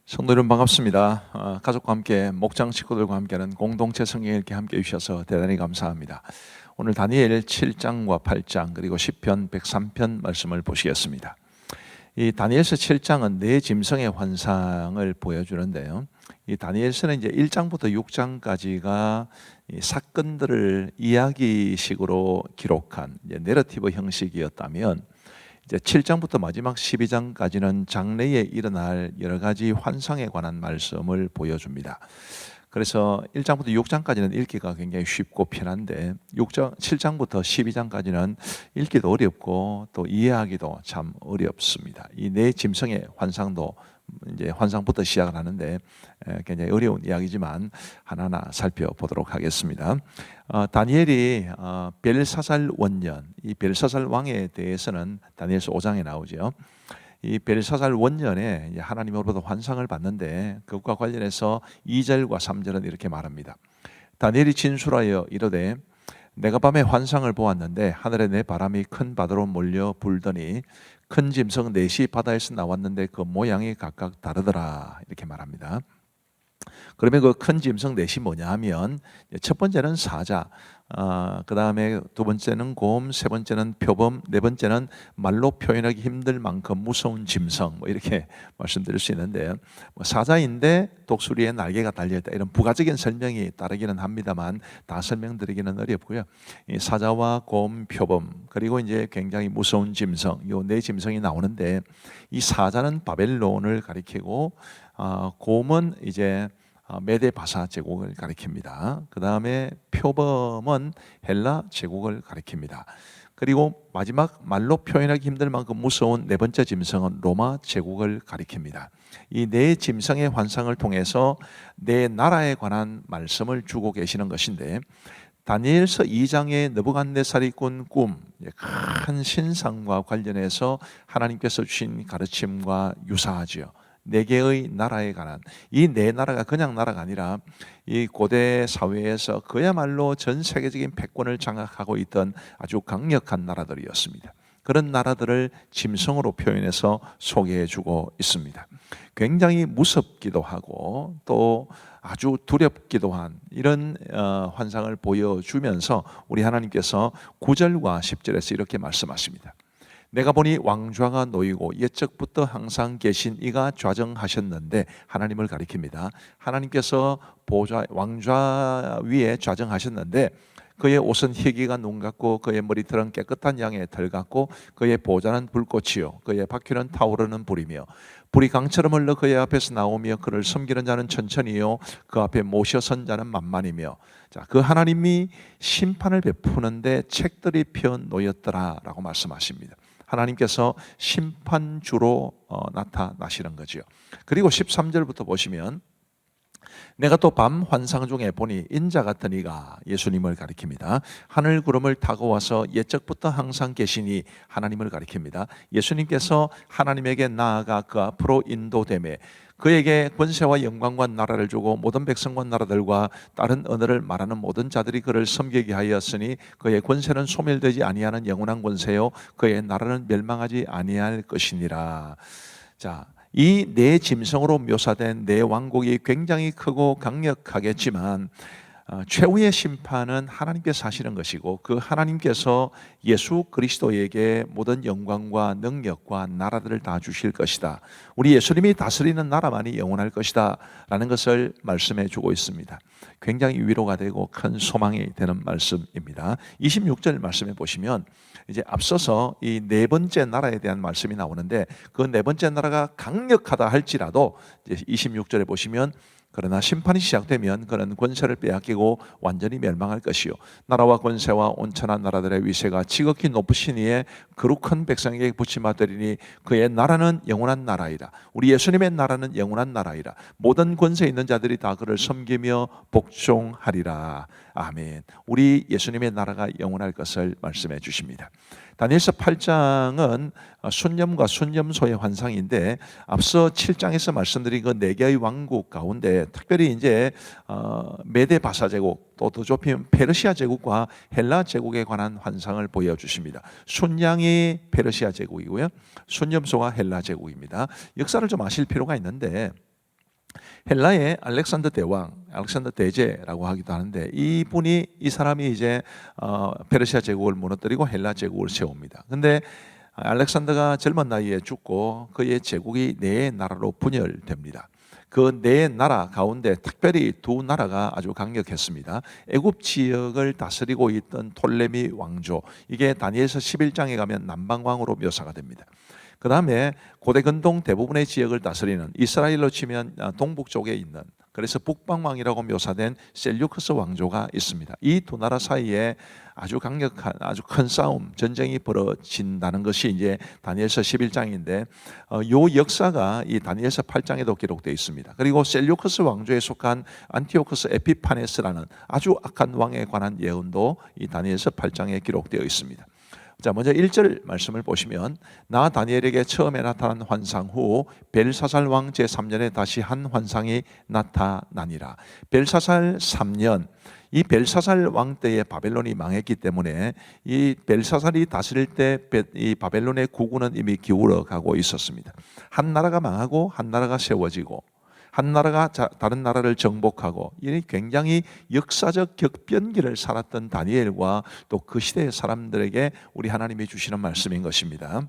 성도 여러분 반갑습니다. 가족과 함께 목장 식구들과 함께하는 공동체 성경 읽기 함께 해주셔서 대단히 감사합니다. 오늘 다니엘 7장과 8장 그리고 시편 103편 말씀을 보시겠습니다. 이 다니엘서 7장은 네 짐승의 환상을 보여주는데요. 이 다니엘서는 이제 1장부터 6장까지가 이 사건들을 이야기식으로 기록한 이제 내러티브 형식이었다면 이제 7장부터 마지막 12장까지는 장래에 일어날 여러 가지 환상에 관한 말씀을 보여줍니다. 그래서 1장부터 6장까지는 읽기가 굉장히 쉽고 편한데 7장부터 12장까지는 읽기도 어렵고 또 이해하기도 참 어렵습니다. 이 네 짐승의 환상도 이제 환상부터 시작을 하는데 굉장히 어려운 이야기지만 하나하나 살펴보도록 하겠습니다. 다니엘이 벨사살 원년, 이 벨사살 왕에 대해서는 다니엘서 5장에 나오죠. 이 벨사살 원년에 하나님으로부터 환상을 받는데 그것과 관련해서 2절과 3절은 이렇게 말합니다. 다니엘이 진술하여 이르되 내가 밤에 환상을 보았는데 하늘에 내 바람이 큰 바다로 몰려 불더니 큰 짐승 넷이 바다에서 나왔는데 그 모양이 각각 다르더라 이렇게 말합니다. 그러면 그 큰 짐승 넷이 뭐냐 하면 첫 번째는 사자, 그 다음에 두 번째는 곰, 세 번째는 표범, 네 번째는 말로 표현하기 힘들 만큼 무서운 짐승 뭐 이렇게 말씀드릴 수 있는데 사자인데 독수리에 날개가 달려있다 이런 부가적인 설명이 따르기는 합니다만 다 설명드리기는 어렵고요. 이 사자와 곰, 표범 그리고 이제 굉장히 무서운 짐승 요 네 짐승이 나오는데 이 사자는 바벨론을 가리키고 곰은 이제 메데 바사 제국을 가리킵니다. 그 다음에 표범은 헬라 제국을 가리킵니다. 그리고 마지막 말로 표현하기 힘들 만큼 무서운 네 번째 짐승은 로마 제국을 가리킵니다. 이 네 짐승의 환상을 통해서 네 나라에 관한 말씀을 주고 계시는 것인데 다니엘서 2장의 느부갓네살이 꾼 꿈, 큰 신상과 관련해서 하나님께서 주신 가르침과 유사하지요. 네 개의 나라에 관한 이 네 나라가 그냥 나라가 아니라 이 고대 사회에서 그야말로 전 세계적인 패권을 장악하고 있던 아주 강력한 나라들이었습니다. 그런 나라들을 짐승으로 표현해서 소개해주고 있습니다. 굉장히 무섭기도 하고 또 아주 두렵기도 한 이런 환상을 보여주면서 우리 하나님께서 9절과 10절에서 이렇게 말씀하십니다. 내가 보니 왕좌가 놓이고 옛적부터 항상 계신 이가 좌정하셨는데 하나님을 가리킵니다. 하나님께서 보좌 왕좌 위에 좌정하셨는데 그의 옷은 희기가 눈 같고 그의 머리털은 깨끗한 양의 털 같고 그의 보좌는 불꽃이요 그의 바퀴는 타오르는 불이며 불이 강처럼 흘러 그의 앞에서 나오며 그를 섬기는 자는 천천히요 그 앞에 모셔 선 자는 만만이며 자, 그 하나님이 심판을 베푸는데 책들이 펴 놓였더라라고 말씀하십니다. 하나님께서 심판주로 나타나시는 거죠. 그리고 13절부터 보시면 내가 또 밤 환상 중에 보니 인자 같은 이가 예수님을 가리킵니다. 하늘 구름을 타고 와서 옛적부터 항상 계시니 하나님을 가리킵니다. 예수님께서 하나님에게 나아가 그 앞으로 인도되매 그에게 권세와 영광과 나라를 주고 모든 백성과 나라들과 다른 언어를 말하는 모든 자들이 그를 섬기게 하였으니 그의 권세는 소멸되지 아니하는 영원한 권세요 그의 나라는 멸망하지 아니할 것이니라. 자, 이 네 짐승으로 묘사된 네 왕국이 굉장히 크고 강력하겠지만 최후의 심판은 하나님께서 하시는 것이고 그 하나님께서 예수 그리스도에게 모든 영광과 능력과 나라들을 다 주실 것이다. 우리 예수님이 다스리는 나라만이 영원할 것이다 라는 것을 말씀해 주고 있습니다. 굉장히 위로가 되고 큰 소망이 되는 말씀입니다. 26절 말씀해 보시면 이제 앞서서 이 네 번째 나라에 대한 말씀이 나오는데 그 네 번째 나라가 강력하다 할지라도 이제 26절에 보시면 그러나 심판이 시작되면 그는 권세를 빼앗기고 완전히 멸망할 것이요 나라와 권세와 온천한 나라들의 위세가 지극히 높으신 이에 거룩한 백성에게 붙임받으리니 그의 나라는 영원한 나라이라. 우리 예수님의 나라는 영원한 나라이라. 모든 권세 있는 자들이 다 그를 섬기며 복종하리라. 아멘. 우리 예수님의 나라가 영원할 것을 말씀해 주십니다. 다니엘서 8장은 순념과 순념소의 환상인데 앞서 7장에서 말씀드린 그 네 개의 왕국 가운데 특별히 이제 메데 바사 제국 또 더 좁히면 페르시아 제국과 헬라 제국에 관한 환상을 보여주십니다. 순양이 페르시아 제국이고요, 순념소가 헬라 제국입니다. 역사를 좀 아실 필요가 있는데 헬라의 알렉산더 대왕, 알렉산더 대제라고 하기도 하는데 이 사람이 이제 페르시아 제국을 무너뜨리고 헬라 제국을 세웁니다. 근데 알렉산더가 젊은 나이에 죽고 그의 제국이 네 나라로 분열됩니다. 그 네 나라 가운데 특별히 두 나라가 아주 강력했습니다. 애굽 지역을 다스리고 있던 톨레미 왕조, 이게 다니엘서 11장에 가면 남방왕으로 묘사가 됩니다. 그 다음에 고대 근동 대부분의 지역을 다스리는, 이스라엘로 치면 동북 쪽에 있는, 그래서 북방왕이라고 묘사된 셀류크스 왕조가 있습니다. 이 두 나라 사이에 아주 강력한, 아주 큰 싸움, 전쟁이 벌어진다는 것이 이제 다니엘서 11장인데 요 역사가 이 다니엘서 8장에도 기록되어 있습니다. 그리고 셀류크스 왕조에 속한 안티오코스 에피파네스라는 아주 악한 왕에 관한 예언도 이 다니엘서 8장에 기록되어 있습니다. 자, 먼저 1절 말씀을 보시면, 나 다니엘에게 처음에 나타난 환상 후 벨사살 왕 제3년에 다시 한 환상이 나타나니라. 벨사살 3년, 이 벨사살 왕 때에 바벨론이 망했기 때문에 이 벨사살이 다스릴 때 이 바벨론의 국군은 이미 기울어 가고 있었습니다. 한 나라가 망하고 한 나라가 세워지고 한 나라가 다른 나라를 정복하고, 이 굉장히 역사적 격변기를 살았던 다니엘과 또 그 시대의 사람들에게 우리 하나님이 주시는 말씀인 것입니다.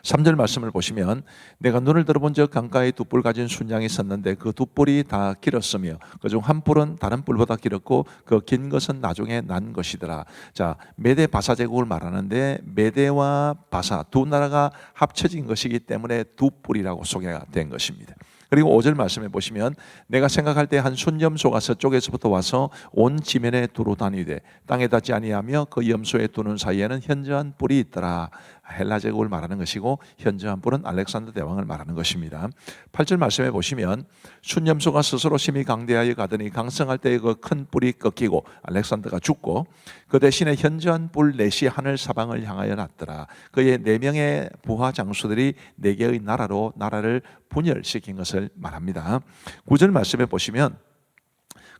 3절 말씀을 보시면, 내가 눈을 들어본 적 강가에 두 뿔 가진 순양이 있었는데 그 두 뿔이 다 길었으며 그중 한 뿔은 다른 뿔보다 길었고 그 긴 것은 나중에 난 것이더라. 자, 메대 바사 제국을 말하는데 메대와 바사 두 나라가 합쳐진 것이기 때문에 두 뿔이라고 소개가 된 것입니다. 그리고 5절 말씀해 보시면, 내가 생각할 때 한 순염소가 서쪽에서부터 와서 온 지면에 두루 다니되 땅에 닿지 아니하며 그 염소의 두는 사이에는 현저한 뿔이 있더라. 헬라 제국을 말하는 것이고 현저한 뿔은 알렉산더 대왕을 말하는 것입니다. 8절 말씀해 보시면, 순염소가 스스로 심히 강대하여 가더니 강성할 때의 그 큰 뿔이 꺾이고 알렉산더가 죽고 그 대신에 현저한 뿔 넷이 하늘 사방을 향하여 났더라. 그의 4명의 부하 장수들이 4개의 나라로 나라를 분열시킨 것을 말합니다. 9절 말씀해 보시면,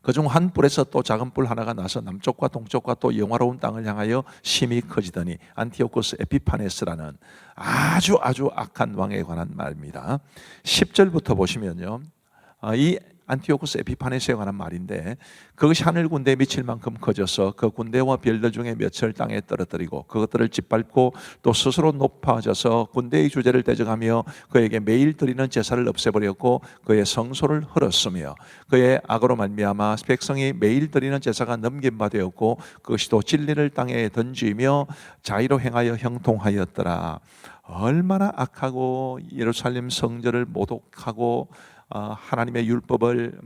그중 한 뿔에서 또 작은 뿔 하나가 나서 남쪽과 동쪽과 또 영화로운 땅을 향하여 심히 커지더니, 안티오코스 에피파네스라는 아주 악한 왕에 관한 말입니다. 10절부터 보시면요, 이 안티오코스 에피파네스에 관한 말인데, 그것이 하늘 군대에 미칠 만큼 커져서 그 군대와 별들 중에 몇을 땅에 떨어뜨리고 그것들을 짓밟고 또 스스로 높아져서 군대의 주제를 대적하며 그에게 매일 드리는 제사를 없애버렸고 그의 성소를 헐었으며 그의 악으로 말미암아 백성이 매일 드리는 제사가 넘긴 바 되었고 그것이 또 진리를 땅에 던지며 자의로 행하여 형통하였더라. 얼마나 악하고 예루살렘 성전을 모독하고 하나님의 율법을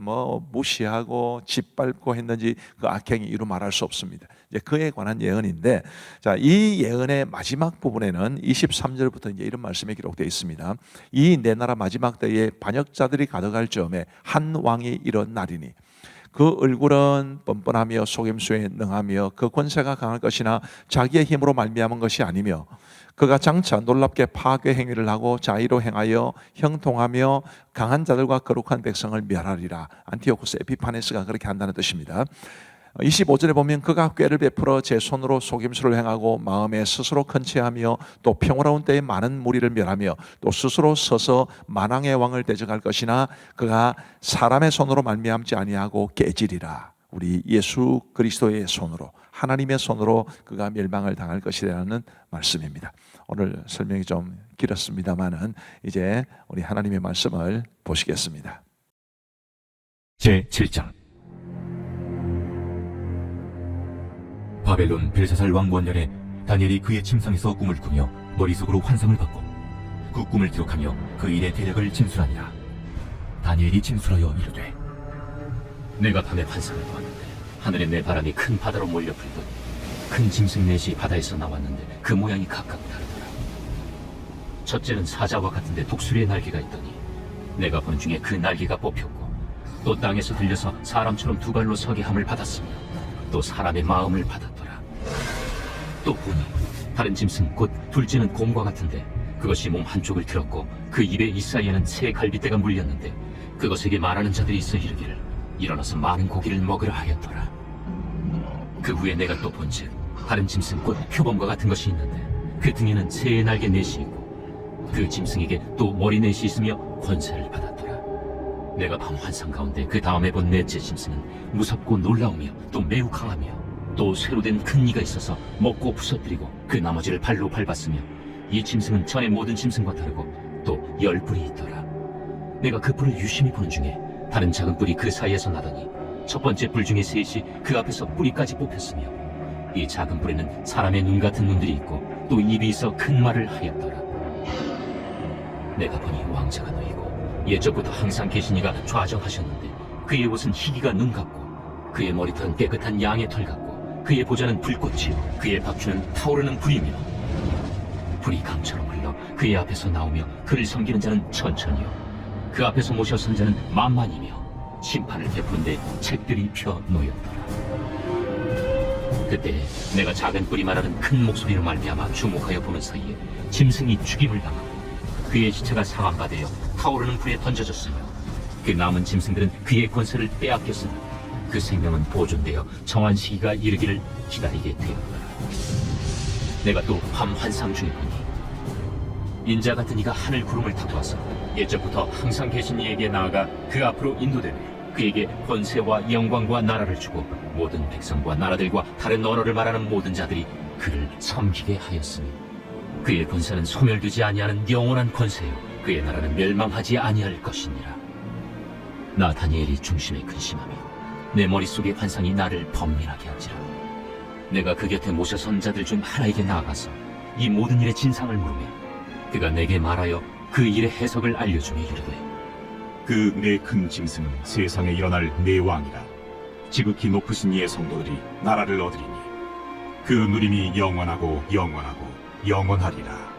무시하고 짓밟고 했는지 그 악행이 이루 말할 수 없습니다. 이제 그에 관한 예언인데, 자, 이 예언의 마지막 부분에는 23절부터 이제 이런 말씀이 기록되어 있습니다. 이 내 나라 마지막 때에 반역자들이 가득할 즈음에 한 왕이 일어나리니 그 얼굴은 뻔뻔하며 속임수에 능하며 그 권세가 강할 것이나 자기의 힘으로 말미암은 것이 아니며 그가 장차 놀랍게 파괴 행위를 하고 자의로 행하여 형통하며 강한 자들과 거룩한 백성을 멸하리라. 안티오코스 에피파네스가 그렇게 한다는 뜻입니다. 25절에 보면, 그가 꾀를 베풀어 제 손으로 속임수를 행하고 마음에 스스로 컨치하며 또 평화로운 때에 많은 무리를 멸하며 또 스스로 서서 만왕의 왕을 대적할 것이나 그가 사람의 손으로 말미암지 아니하고 깨지리라. 우리 예수 그리스도의 손으로, 하나님의 손으로 그가 멸망을 당할 것이라는 말씀입니다. 오늘 설명이 좀 길었습니다만은 이제 우리 하나님의 말씀을 보시겠습니다. 제7장. 바벨론 벨사살 왕 원년에 다니엘이 그의 침상에서 꿈을 꾸며 머릿속으로 환상을 받고 그 꿈을 기록하며 그 일의 대략을 진술하니라. 다니엘이 진술하여 이르되, 내가 밤에 환상을 보았는데 하늘에 내 바람이 큰 바다로 몰려 불더니 큰 짐승 넷이 바다에서 나왔는데 그 모양이 각각 다르더라. 첫째는 사자와 같은데 독수리의 날개가 있더니 내가 보는 중에 그 날개가 뽑혔고 또 땅에서 들려서 사람처럼 두 발로 서게 함을 받았으며 또 사람의 마음을 받았더라. 또 보니 다른 짐승 곧 둘째는 곰과 같은데 그것이 몸 한쪽을 들었고 그 입의 이 사이에는 새 갈빗대가 물렸는데 그것에게 말하는 자들이 있어 이르기를 일어나서 많은 고기를 먹으라 하였더라. 그 후에 내가 또 본즉 다른 짐승 곧 표범과 같은 것이 있는데 그 등에는 새의 날개 넷이 있고 그 짐승에게 또 머리 넷이 있으며 권세를 받았더라. 내가 밤 환상 가운데 그 다음에 본 넷째 짐승은 무섭고 놀라우며 또 매우 강하며 또 쇠로 된 큰 이가 있어서 먹고 부서뜨리고 그 나머지를 발로 밟았으며 이 짐승은 전의 모든 짐승과 다르고 또 10뿔이 있더라. 내가 그 뿔을 유심히 보는 중에 다른 작은 뿔이 그 사이에서 나더니 첫 번째 뿔 중에 셋이 그 앞에서 뿌리까지 뽑혔으며 이 작은 뿔에는 사람의 눈 같은 눈들이 있고 또 입이 있어 큰 말을 하였더라. 내가 보니 왕자가 놓이고 예적부터 항상 계신 이가 좌정하셨는데 그의 옷은 희기가 눈 같고 그의 머리털은 깨끗한 양의 털 같고 그의 보좌는 불꽃이요 그의 박주는 타오르는 불이며 불이 강처럼 흘러 그의 앞에서 나오며 그를 섬기는 자는 천천히요 그 앞에서 모셔 선 자는 만만이며 심판을 베푸는데 책들이 펴 놓였더라. 그때 내가 작은 뿔이 말하는 큰 목소리로 말미암아 주목하여 보는 사이에 짐승이 죽임을 당하고 그의 시체가 상한 되어 타오르는 불에 던져졌으며 그 남은 짐승들은 그의 권세를 빼앗겼으나 그 생명은 보존되어 정한 시기가 이르기를 기다리게 되었더라. 내가 또 밤 환상 중에 보니 인자 같은 이가 하늘 구름을 타고 와서 예적부터 항상 계신 이에게 나아가 그 앞으로 인도되되 그에게 권세와 영광과 나라를 주고 모든 백성과 나라들과 다른 언어를 말하는 모든 자들이 그를 섬기게 하였으니 그의 권세는 소멸되지 아니하는 영원한 권세요 그의 나라는 멸망하지 아니할 것이니라. 나 다니엘이 중심에 근심하며 내 머릿속의 환상이 나를 번민하게 한지라. 내가 그 곁에 모셔 선 자들 중 하나에게 나아가서 이 모든 일의 진상을 물으며 그가 내게 말하여 그 일의 해석을 알려주며 이르되 그 네 큰 짐승은 세상에 일어날 네 왕이라. 지극히 높으신 이의 성도들이 나라를 얻으리니 그 누림이 영원하고 영원하고 영원하리라.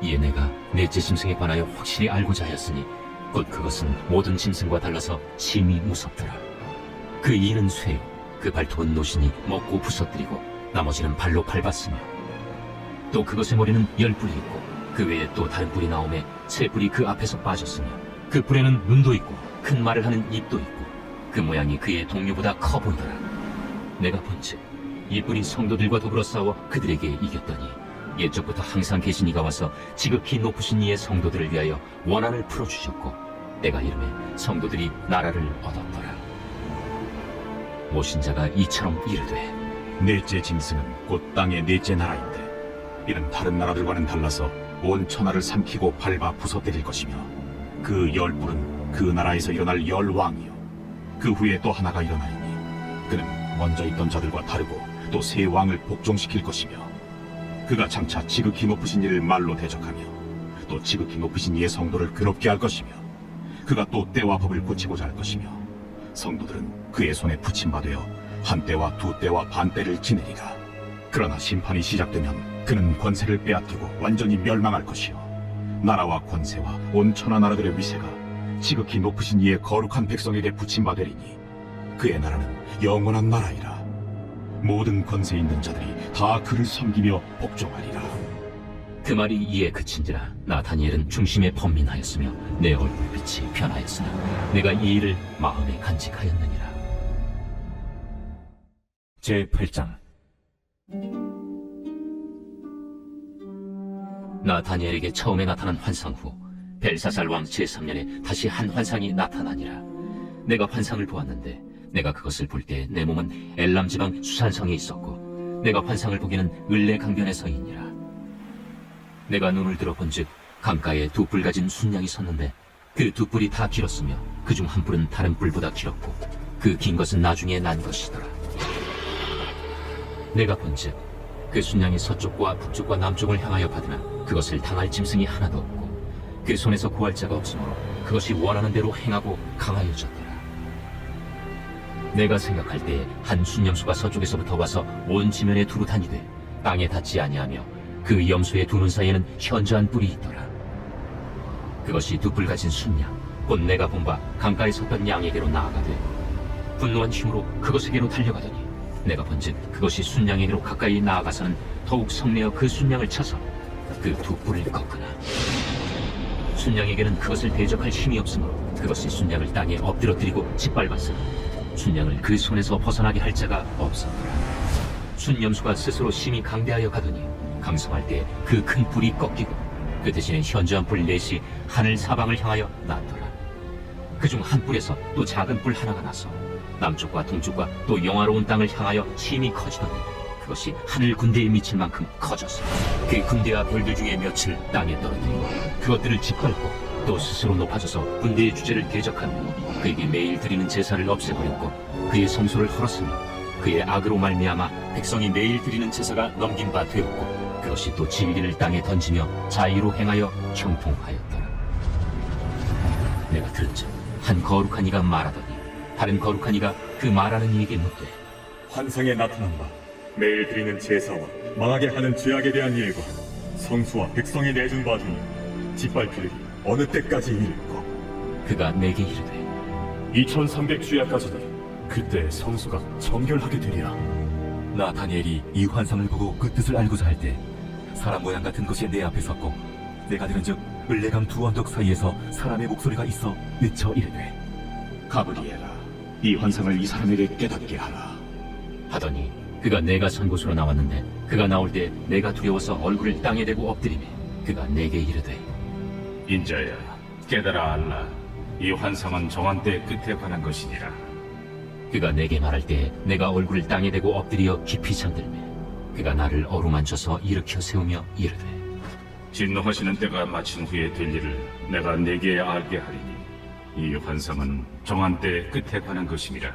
이에 내가 넷째 짐승에 관하여 확실히 알고자 하였으니 곧 그것은 모든 짐승과 달라서 심히 무섭더라. 그 이는 쇠요 그 발톱은 노신이 먹고 부서뜨리고 나머지는 발로 밟았으며 또 그것의 머리는 10뿔이 있고 그 외에 또 다른 뿔이 나오매 세 뿔이 그 앞에서 빠졌으며 그 뿔에는 눈도 있고 큰 말을 하는 입도 있고 그 모양이 그의 동료보다 커 보이더라. 내가 본즉 이 뿔이 성도들과 더불어 싸워 그들에게 이겼더니 옛적부터 항상 계신 이가 와서 지극히 높으신 이의 성도들을 위하여 원한을 풀어주셨고 내가 이름에 성도들이 나라를 얻었더라. 모신 자가 이처럼 이르되 넷째 짐승은 곧 땅의 넷째 나라인데 이는 다른 나라들과는 달라서 온 천하를 삼키고 밟아 부서뜨릴 것이며 그 10뿔은 그 나라에서 일어날 10왕이요 그 후에 또 하나가 일어나리니 그는 먼저 있던 자들과 다르고 또 새 왕을 복종시킬 것이며 그가 장차 지극히 높으신 이를 말로 대적하며 또 지극히 높으신 이의 성도를 괴롭게 할 것이며 그가 또 때와 법을 고치고자 할 것이며 성도들은 그의 손에 붙임받되어 한 때와 두 때와 반 때를 지내리라. 그러나 심판이 시작되면 그는 권세를 빼앗기고 완전히 멸망할 것이요 나라와 권세와 온 천하 나라들의 위세가 지극히 높으신 이의 거룩한 백성에게 붙임받으리니 그의 나라는 영원한 나라이라. 모든 권세 있는 자들이 다 그를 섬기며 복종하리라. 그 말이 이에 그친지라 나 다니엘은 중심에 번민하였으며 내 얼굴빛이 변하였으나 내가 이 일을 마음에 간직하였느니라. 제8장 나 다니엘에게 처음에 나타난 환상 후 벨사살 왕 제3년에 다시 한 환상이 나타나니라. 내가 환상을 보았는데 내가 그것을 볼 때 내 몸은 엘람 지방 수산성에 있었고 내가 환상을 보기는 을레 강변에서이니라. 내가 눈을 들어 본즉 강가에 두 뿔 가진 순양이 섰는데 그 두 뿔이 다 길었으며 그중 한 뿔은 다른 뿔보다 길었고 그 긴 것은 나중에 난 것이더라. 내가 본즉 그 순양이 서쪽과 북쪽과 남쪽을 향하여 받으나 그것을 당할 짐승이 하나도 없고 그 손에서 구할 자가 없으므로 그것이 원하는 대로 행하고 강하여졌더라. 내가 생각할 때 한 순염소가 서쪽에서부터 와서 온 지면에 두루 다니되 땅에 닿지 아니하며 그 염소의 두 눈 사이에는 현저한 뿔이 있더라. 그것이 두 뿔 가진 순양 곧 내가 본 바 강가에 섰던 양에게로 나아가되 분노한 힘으로 그것에게로 달려가더니 내가 본즉 그것이 순양에게로 가까이 나아가서는 더욱 성내어 그 순양을 쳐서 그 두 뿔을 꺾으나 순양에게는 그것을 대적할 힘이 없으므로 그것이 순양을 땅에 엎드러뜨리고 짓밟았으나 순양을 그 손에서 벗어나게 할 자가 없었더라. 순염소가 스스로 심히 강대하여 가더니 강성할 때 그 큰 뿔이 꺾이고 그 대신에 현저한 뿔 넷이 하늘 사방을 향하여 났더라. 그중 한 뿔에서 또 작은 뿔 하나가 나서 남쪽과 동쪽과 또 영화로운 땅을 향하여 힘이 커지더니 그것이 하늘 군대에 미칠 만큼 커졌어. 그 군대와 별들 중에 몇을 땅에 떨어뜨리고 그것들을 짓밟고 또 스스로 높아져서 군대의 주제를 대적하며 그에게 매일 드리는 제사를 없애버렸고 그의 성소를 헐었으며 그의 악으로 말미암아 백성이 매일 드리는 제사가 넘긴 바 되었고 그것이 또 진리를 땅에 던지며 자의로 행하여 형통하였더라. 내가 들은즉 한 거룩한 이가 말하더니 다른 거룩한 이가 그 말하는 이에게 묻되 환상에 나타난 바 매일 드리는 제사와 망하게 하는 죄악에 대한 일과 성수와 백성이 내준 바 중에 짓밟힐 일이 어느 때까지 이를까? 그가 내게 이르되 2300주야까지니 그때 성수가 정결하게 되리라. 나 다니엘이 이 환상을 보고 그 뜻을 알고자 할 때 사람 모양 같은 것이 내 앞에 섰고 내가 들은즉 을레강 두 언덕 사이에서 사람의 목소리가 있어 외쳐 이르되 가브리엘아, 이 환상을 이 사람에게 깨닫게 하라. 하더니 그가 내가 선 곳으로 나왔는데 그가 나올 때 내가 두려워서 얼굴을 땅에 대고 엎드리매 그가 내게 이르되 인자야, 깨달아 알라. 이 환상은 정한 때 끝에 관한 것이니라. 그가 내게 말할 때 내가 얼굴을 땅에 대고 엎드려 깊이 잠들매 그가 나를 어루만져서 일으켜 세우며 이르되 진노하시는 때가 마친 후에 될 일을 내가 네게 알게 하리니 이 환상은 정한 때 끝에 관한 것임이라.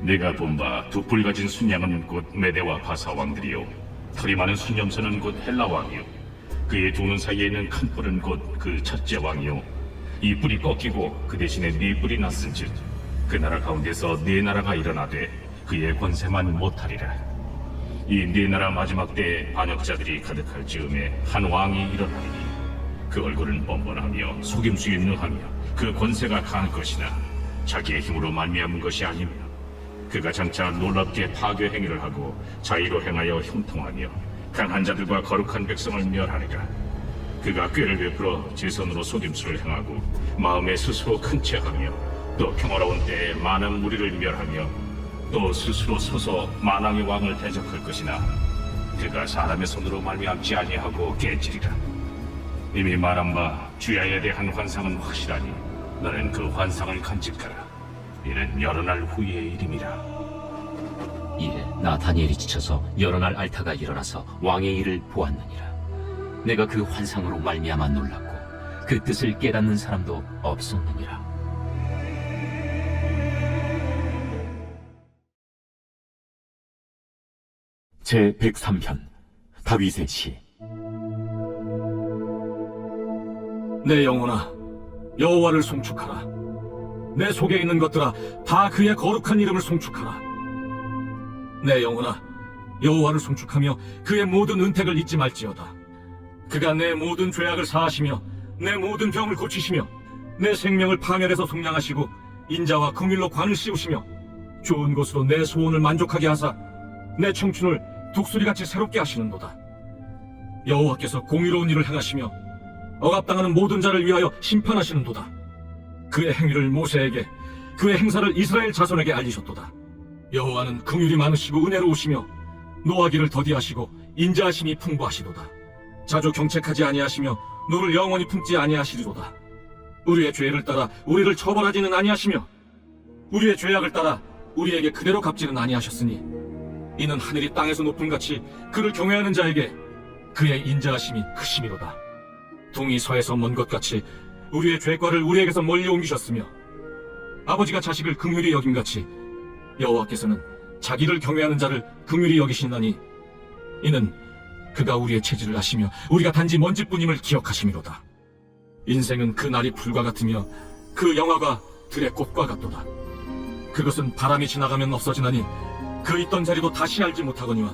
내가 본 바 두 뿔 가진 순양은 곧 메대와 바사 왕들이요 털이 많은 순염소는 곧 헬라 왕이요 그의 두 눈 사이에 있는 큰 뿔은 곧 그 첫째 왕이요 이 뿔이 꺾이고 그 대신에 네 뿔이 났은즉 그 나라 가운데서 네 나라가 일어나되 그의 권세만 못하리라. 이 네 나라 마지막 때에 반역자들이 가득할 즈음에 한 왕이 일어나리니 그 얼굴은 뻔뻔하며 속임수에 능하며 그 권세가 강할 것이나 자기의 힘으로 말미암은 것이 아니며 그가 장차 놀랍게 파괴 행위를 하고 자의로 행하여 형통하며 강한 자들과 거룩한 백성을 멸하리라. 그가 꾀를 베풀어 제 손으로 속임수를 행하고 마음에 스스로 큰 체하며 또 평화로운 때에 많은 무리를 멸하며 또 스스로 서서 만왕의 왕을 대적할 것이나 그가 사람의 손으로 말미암지 아니하고 깨지리라. 이미 말한 바 주야에 대한 환상은 확실하니 너는 그 환상을 간직하라. 이는 여러 날 후의 일임이라. 이에 나 다니엘이 지쳐서 여러 날 앓다가 일어나서 왕의 일을 보았느니라. 내가 그 환상으로 말미암아 놀랐고 그 뜻을 깨닫는 사람도 없었느니라. 제 103편 다윗의 시. 내 영혼아, 여호와를 송축하라. 내 속에 있는 것들아, 다 그의 거룩한 이름을 송축하라. 내 영혼아, 여호와를 송축하며 그의 모든 은택을 잊지 말지어다. 그가 내 모든 죄악을 사하시며 내 모든 병을 고치시며 내 생명을 파멸해서 속량하시고 인자와 긍휼로 관을 씌우시며 좋은 곳으로 내 소원을 만족하게 하사 내 청춘을 독수리같이 새롭게 하시는도다. 여호와께서 공의로운 일을 행하시며 억압당하는 모든 자를 위하여 심판하시는도다. 그의 행위를 모세에게, 그의 행사를 이스라엘 자손에게 알리셨도다. 여호와는 긍휼이 많으시고 은혜로우시며 노하기를 더디하시고 인자하심이 풍부하시도다. 자주 경책하지 아니하시며 노를 영원히 품지 아니하시리로다. 우리의 죄를 따라 우리를 처벌하지는 아니하시며 우리의 죄악을 따라 우리에게 그대로 갚지는 아니하셨으니 이는 하늘이 땅에서 높음같이 그를 경외하는 자에게 그의 인자하심이 크심이로다. 동이 서에서 먼 것 같이 우리의 죄과를 우리에게서 멀리 옮기셨으며 아버지가 자식을 긍휼히 여김같이 여호와께서는 자기를 경외하는 자를 긍휼히 여기시나니 이는 그가 우리의 체질을 아시며 우리가 단지 먼지뿐임을 기억하심이로다. 인생은 그 날이 불과 같으며 그 영화가 들의 꽃과 같도다. 그것은 바람이 지나가면 없어지나니 그 있던 자리도 다시 알지 못하거니와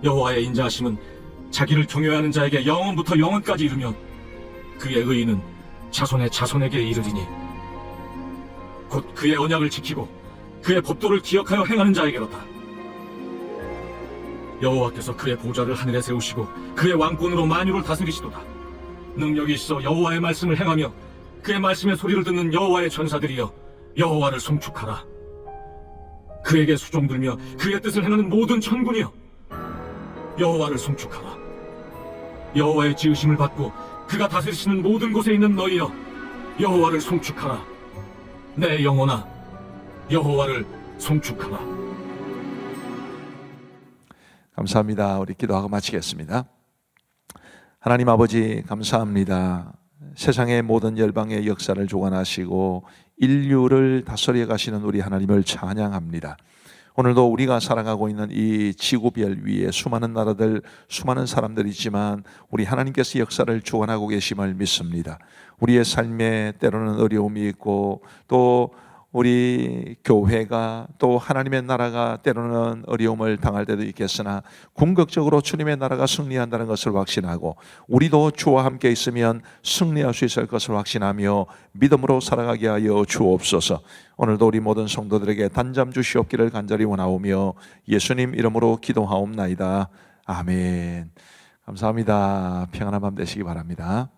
여호와의 인자하심은 자기를 경외하는 자에게 영원부터 영원까지 이르며 그의 의인은 자손의 자손에게 이르리니 곧 그의 언약을 지키고 그의 법도를 기억하여 행하는 자에게로다. 여호와께서 그의 보좌를 하늘에 세우시고 그의 왕권으로 만유를 다스리시도다. 능력이 있어 여호와의 말씀을 행하며 그의 말씀의 소리를 듣는 여호와의 전사들이여 여호와를 송축하라. 그에게 수종들며 그의 뜻을 행하는 모든 천군이여 여호와를 송축하라. 여호와의 지으심을 받고 그가 다스리시는 모든 곳에 있는 너희여 여호와를 송축하라. 내 영혼아, 여호와를 송축하라. 감사합니다. 우리 기도하고 마치겠습니다. 하나님 아버지 감사합니다. 세상의 모든 열방의 역사를 주관하시고 인류를 다스려 가시는 우리 하나님을 찬양합니다. 오늘도 우리가 살아가고 있는 이 지구별 위에 수많은 나라들, 수많은 사람들이 있지만 우리 하나님께서 역사를 주관하고 계심을 믿습니다. 우리의 삶에 때로는 어려움이 있고 또 우리 교회가 또 하나님의 나라가 때로는 어려움을 당할 때도 있겠으나 궁극적으로 주님의 나라가 승리한다는 것을 확신하고 우리도 주와 함께 있으면 승리할 수 있을 것을 확신하며 믿음으로 살아가게 하여 주옵소서. 오늘도 우리 모든 성도들에게 단잠 주시옵기를 간절히 원하오며 예수님 이름으로 기도하옵나이다. 아멘. 감사합니다. 평안한 밤 되시기 바랍니다.